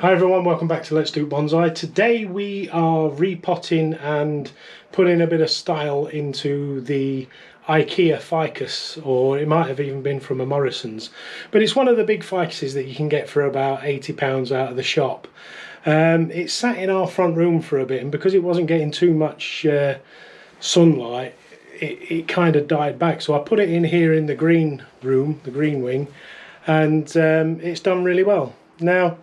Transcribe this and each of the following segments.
Hi everyone, welcome back to Let's Do Bonsai. Today we are repotting and putting a bit of style into the IKEA ficus, or it might have even been from a Morrisons, but it's one of the big ficuses that you can get for about £80 out of the shop. It sat in our front room for a bit, and because it wasn't getting too much sunlight, it kind of died back, so I put it in here in the green room, the green wing, and it's done really well. Now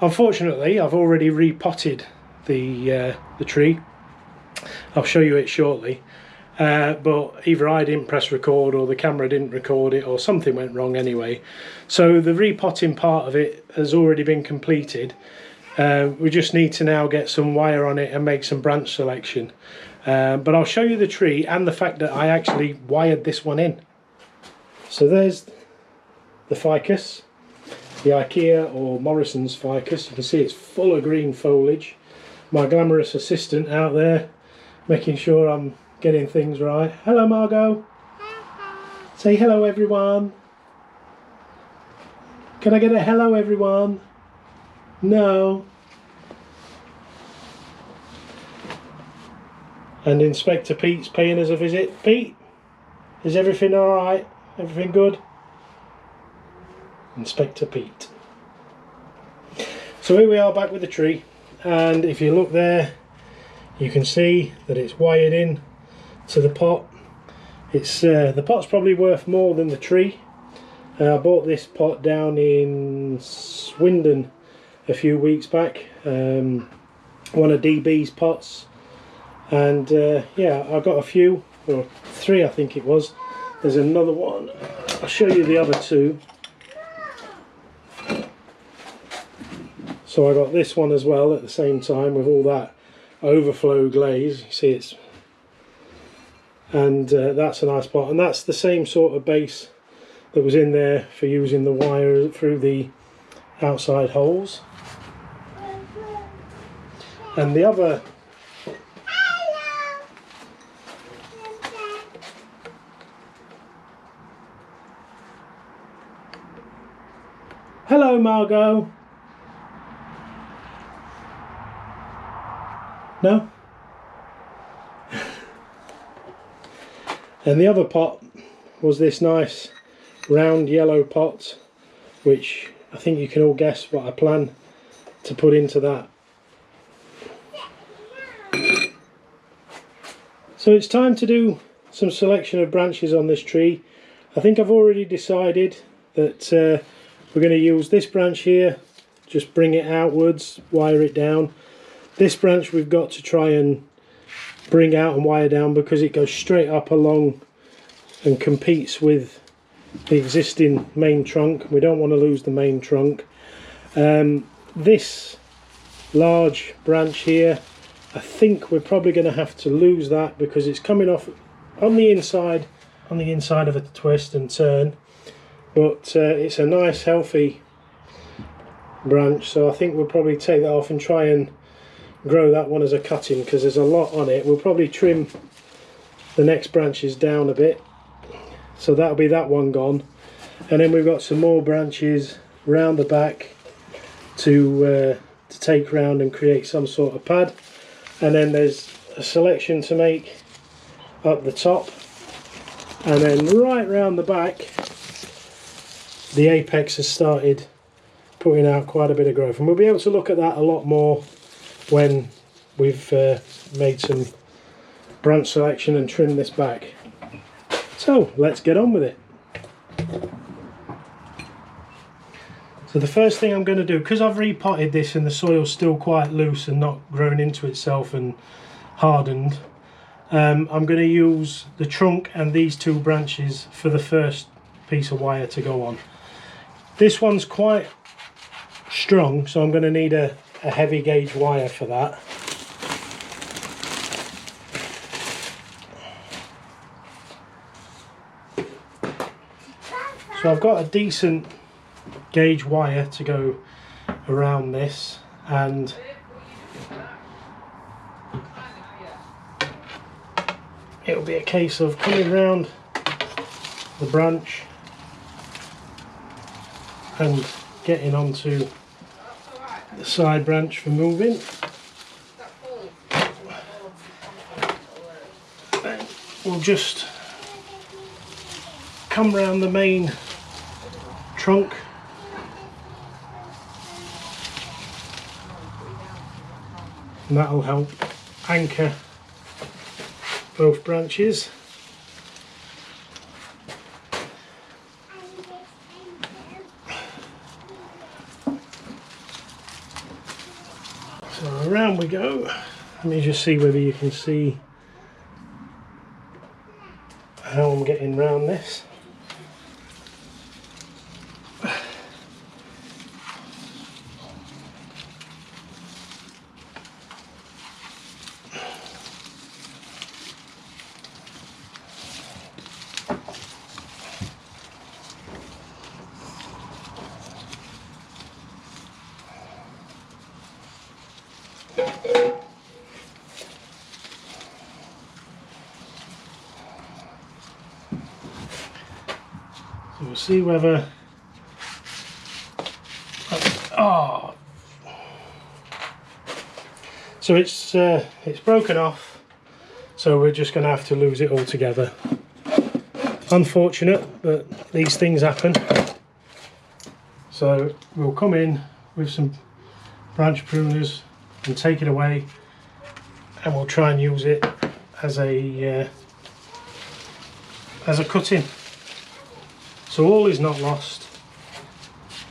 unfortunately, I've already repotted the tree. I'll show you it shortly, but either I didn't press record or the camera didn't record it, or something went wrong anyway. So the repotting part of it has already been completed. We just need to now get some wire on it and make some branch selection. But I'll show you the tree and the fact that I actually wired this one in. So there's the ficus. The IKEA or Morrisons ficus. You can see it's full of green foliage. My glamorous assistant out there making sure I'm getting things right. Hello Margot. Say hello everyone. Can I get a hello everyone? No. And Inspector Pete's paying us a visit. Pete, is everything alright? Everything good? Inspector Pete. So here we are back with the tree, and if you look there you can see that it's wired in to the pot. It's the pot's probably worth more than the tree. I bought this pot down in Swindon a few weeks back, one of DB's pots, and yeah, I got a few, or three I think it was. There's another one, I'll show you the other two. So I got this one as well at the same time with all that overflow glaze. You see it's, and that's a nice pot, and that's the same sort of base that was in there for using the wire through the outside holes. And the other hello Margot. No? And the other pot was this nice round yellow pot, which I think you can all guess what I plan to put into that. So it's time to do some selection of branches on this tree. I think I've already decided that we're going to use this branch here, just bring it outwards, wire it down. This branch we've got to try and bring out and wire down because it goes straight up along and competes with the existing main trunk. We don't want to lose the main trunk. This large branch here, I think we're probably going to have to lose that because it's coming off on the inside of a twist and turn, but it's a nice healthy branch, so I think we'll probably take that off and try and grow that one as a cutting because there's a lot on it. We'll probably trim the next branches down a bit, so that'll be that one gone, and then we've got some more branches round the back to take round and create some sort of pad, and then there's a selection to make up the top, and then right round the back the apex has started putting out quite a bit of growth, and we'll be able to look at that a lot more when we've made some branch selection and trimmed this back. So let's get on with it. So the first thing I'm going to do, because I've repotted this and the soil's still quite loose and not grown into itself and hardened, I'm going to use the trunk and these two branches for the first piece of wire to go on. This one's quite strong, so I'm going to need a heavy gauge wire for that. So I've got a decent gauge wire to go around this, and it'll be a case of coming round the branch and getting onto the side branch for moving. Then we'll just come round the main trunk. And that'll help anchor both branches. So around we go. Let me just see whether you can see how I'm getting round this. So we'll see whether so it's broken off, so we're just going to have to lose it all together. Unfortunate, but these things happen. So we'll come in with some branch pruners and take it away, and we'll try and use it as a cutting. So all is not lost,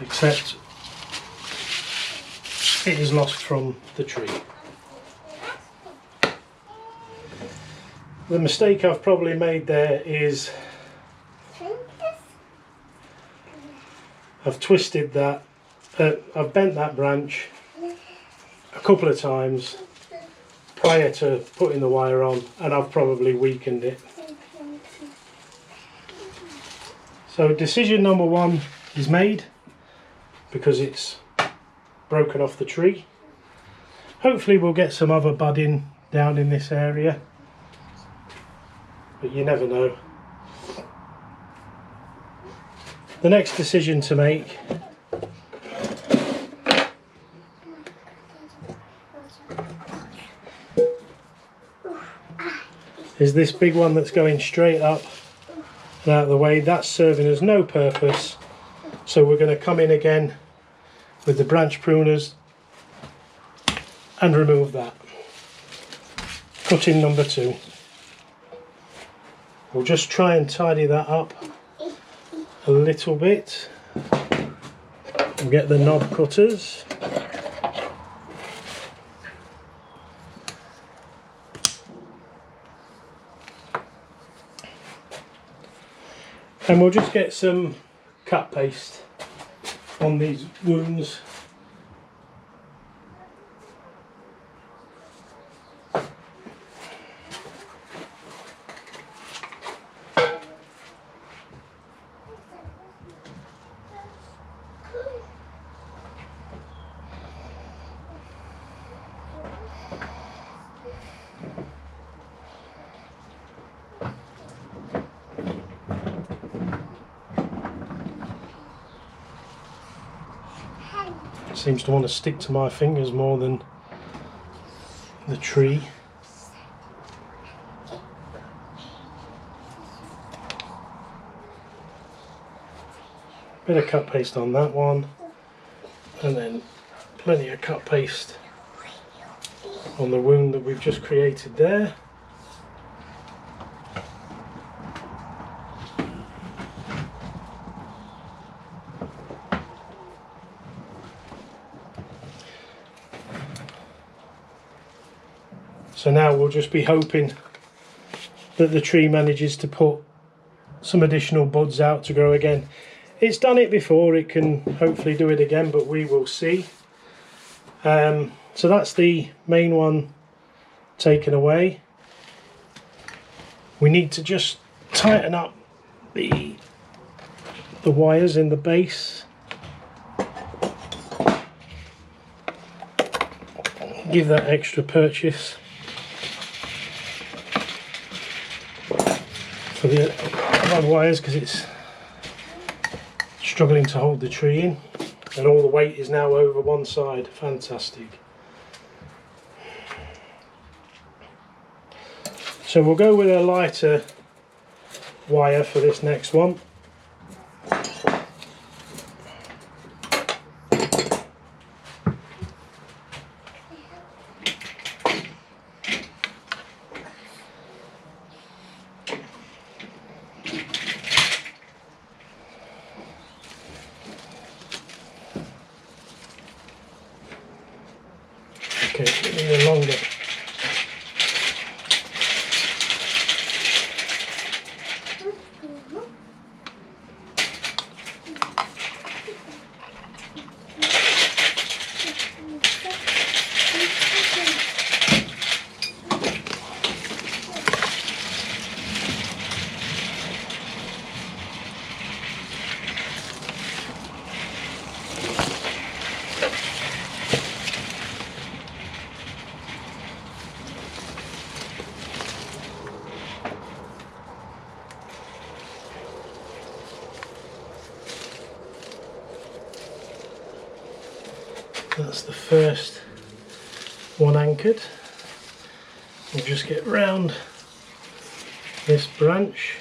except it is lost from the tree. The mistake I've probably made there is I've twisted that, I've bent that branch a couple of times prior to putting the wire on, and I've probably weakened it. So decision number one is made because it's broken off the tree. Hopefully we'll get some other budding down in this area, but you never know. The next decision to make is this big one that's going straight up and out of the way. That's serving us no purpose, so we're going to come in again with the branch pruners and remove that. Cutting number 2. We'll just try and tidy that up a little bit. We'll get the knob cutters. And we'll just get some cut paste on these wounds. Seems to want to stick to my fingers more than the tree. Bit of cut paste on that one, and then plenty of cut paste on the wound that we've just created there. So now we'll just be hoping that the tree manages to put some additional buds out to grow again. It's done it before, it can hopefully do it again, but we will see. So that's the main one taken away. We need to just tighten up the wires in the base. Give that extra purchase for the rod wires because it's struggling to hold the tree in. and all the weight is now over one side. Fantastic. So we'll go with a lighter wire for this next one. Okay, even longer. That's the first one anchored. We'll just get round this branch.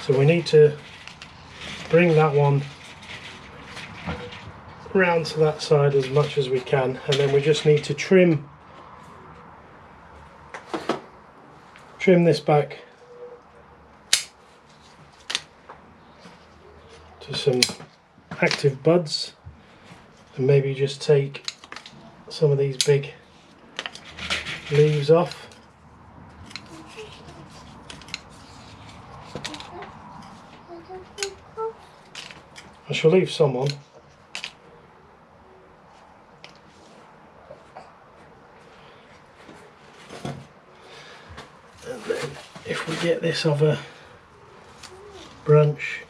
So we need to bring that one round to that side as much as we can, and then we just need to trim this back to some active buds, and maybe just take some of these big leaves off. I shall leave some on. And then if we get this other branch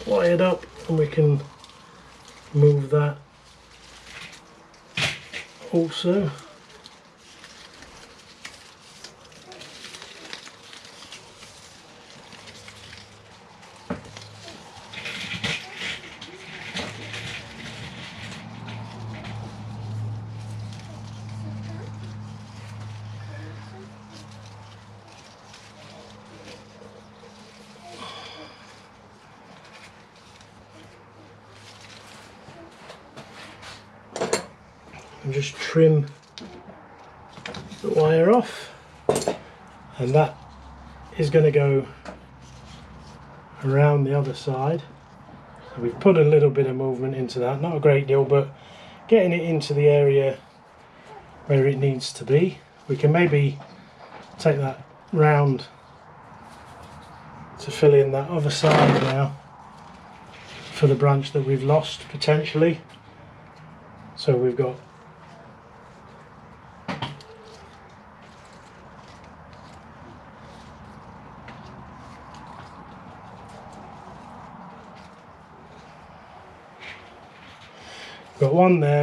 wired up, and we can move that also. And just trim the wire off, and that is going to go around the other side. So we've put a little bit of movement into that, not a great deal, but getting it into the area where it needs to be. We can maybe take that round to fill in that other side now for the branch that we've lost potentially. So we've got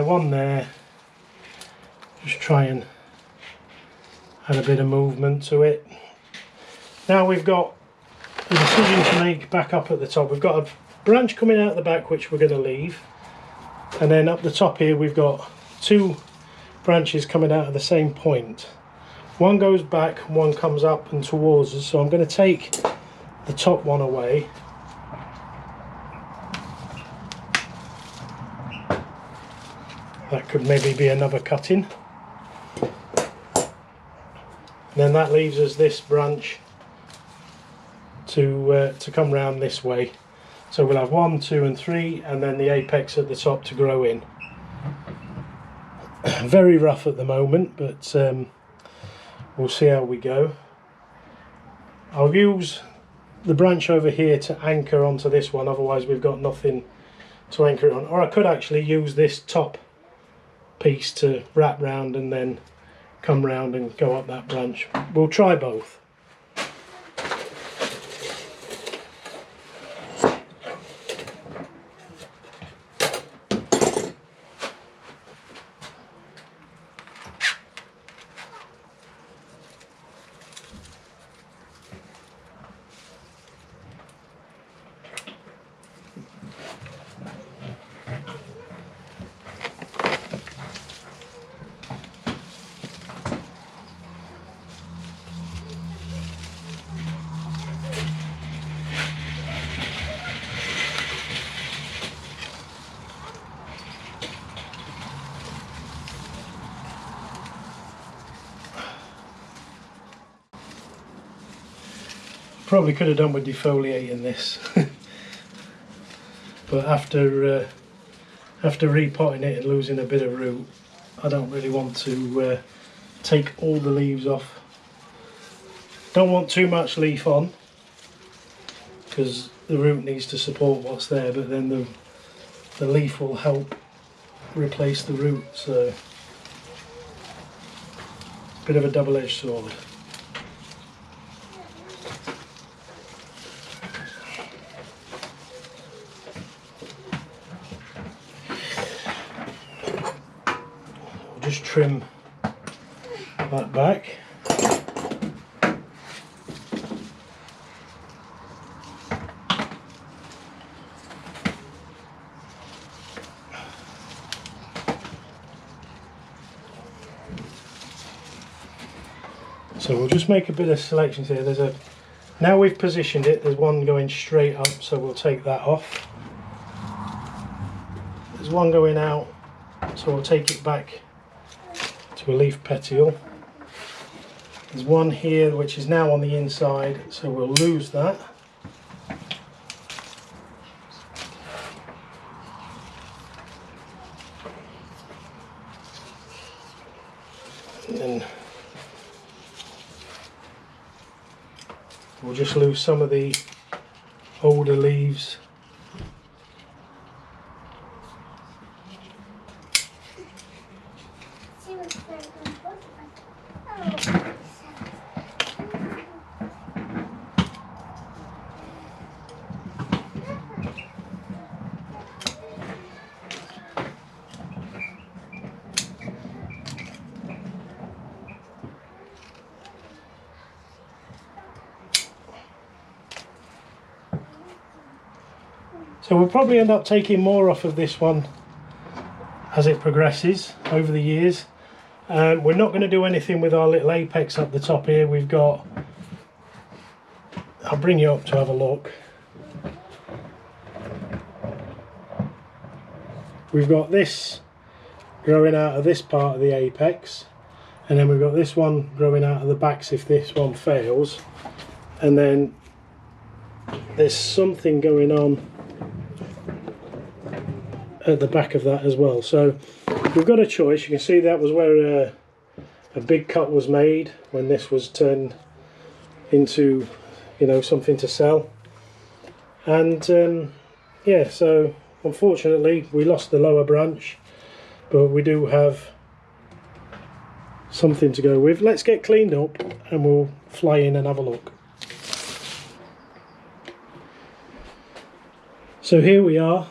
one there. Just try and add a bit of movement to it. Now we've got a decision to make back up at the top. We've got a branch coming out the back which we're going to leave, and then up the top here we've got two branches coming out at the same point. One goes back, one comes up and towards us, so I'm going to take the top one away. That could maybe be another cutting. Then that leaves us this branch to come round this way. So we'll have 1, 2 and 3, and then the apex at the top to grow in. Very rough at the moment, but we'll see how we go. I'll use the branch over here to anchor onto this one, otherwise we've got nothing to anchor it on. Or I could actually use this top piece to wrap round and then come round and go up that branch. We'll try both. Probably could have done with defoliating this, but after repotting it and losing a bit of root, I don't really want to take all the leaves off. Don't want too much leaf on because the root needs to support what's there, but then the leaf will help replace the root, so bit of a double-edged sword. Just trim that back. So we'll just make a bit of selections here. Now we've positioned it, there's one going straight up, so we'll take that off. There's one going out, so we'll take it back to a leaf petiole. There's one here which is now on the inside, so we'll lose that. And then we'll just lose some of the older leaves. So we'll probably end up taking more off of this one as it progresses over the years. We're not going to do anything with our little apex up the top here. We've got, I'll bring you up to have a look. We've got this growing out of this part of the apex, and then we've got this one growing out of the backs if this one fails, and then there's something going on at the back of that as well. So we've got a choice. You can see that was where a big cut was made when this was turned into, you know, something to sell. And yeah, so unfortunately we lost the lower branch, but we do have something to go with. Let's get cleaned up and we'll fly in and have a look. So here we are.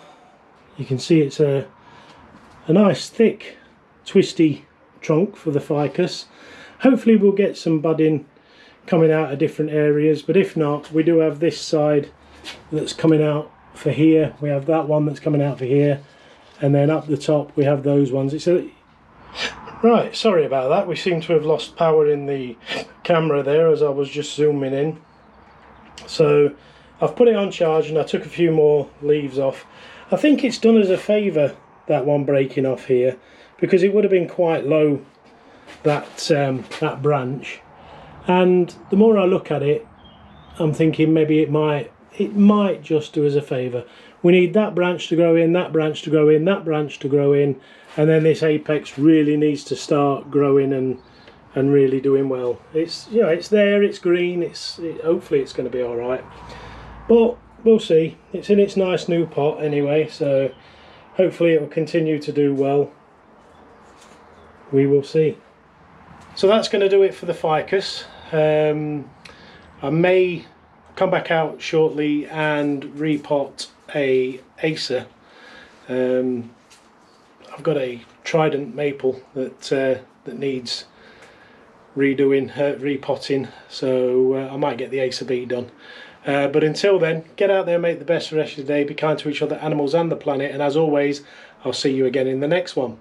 You can see it's a nice thick twisty trunk for the ficus. Hopefully we'll get some budding coming out of different areas, but if not, we do have this side that's coming out for here, we have that one that's coming out for here, and then up the top we have those ones. Right, sorry about that, we seem to have lost power in the camera there as I was just zooming in. So I've put it on charge and I took a few more leaves off. I think it's done us a favour, that one breaking off here, because it would have been quite low, that branch. And the more I look at it, I'm thinking maybe it might just do us a favour. We need that branch to grow in, that branch to grow in, that branch to grow in, and then this apex really needs to start growing and really doing well. It's, you know, it's there, it's green, hopefully it's going to be all right. But we'll see. It's in its nice new pot anyway, so hopefully it will continue to do well. We will see. So that's going to do it for the ficus. I may come back out shortly and repot a acer. I've got a trident maple that needs redoing, repotting, so I might get the acer B done. But until then, get out there, make the best of the rest of the day, be kind to each other, animals and the planet, and as always, I'll see you again in the next one.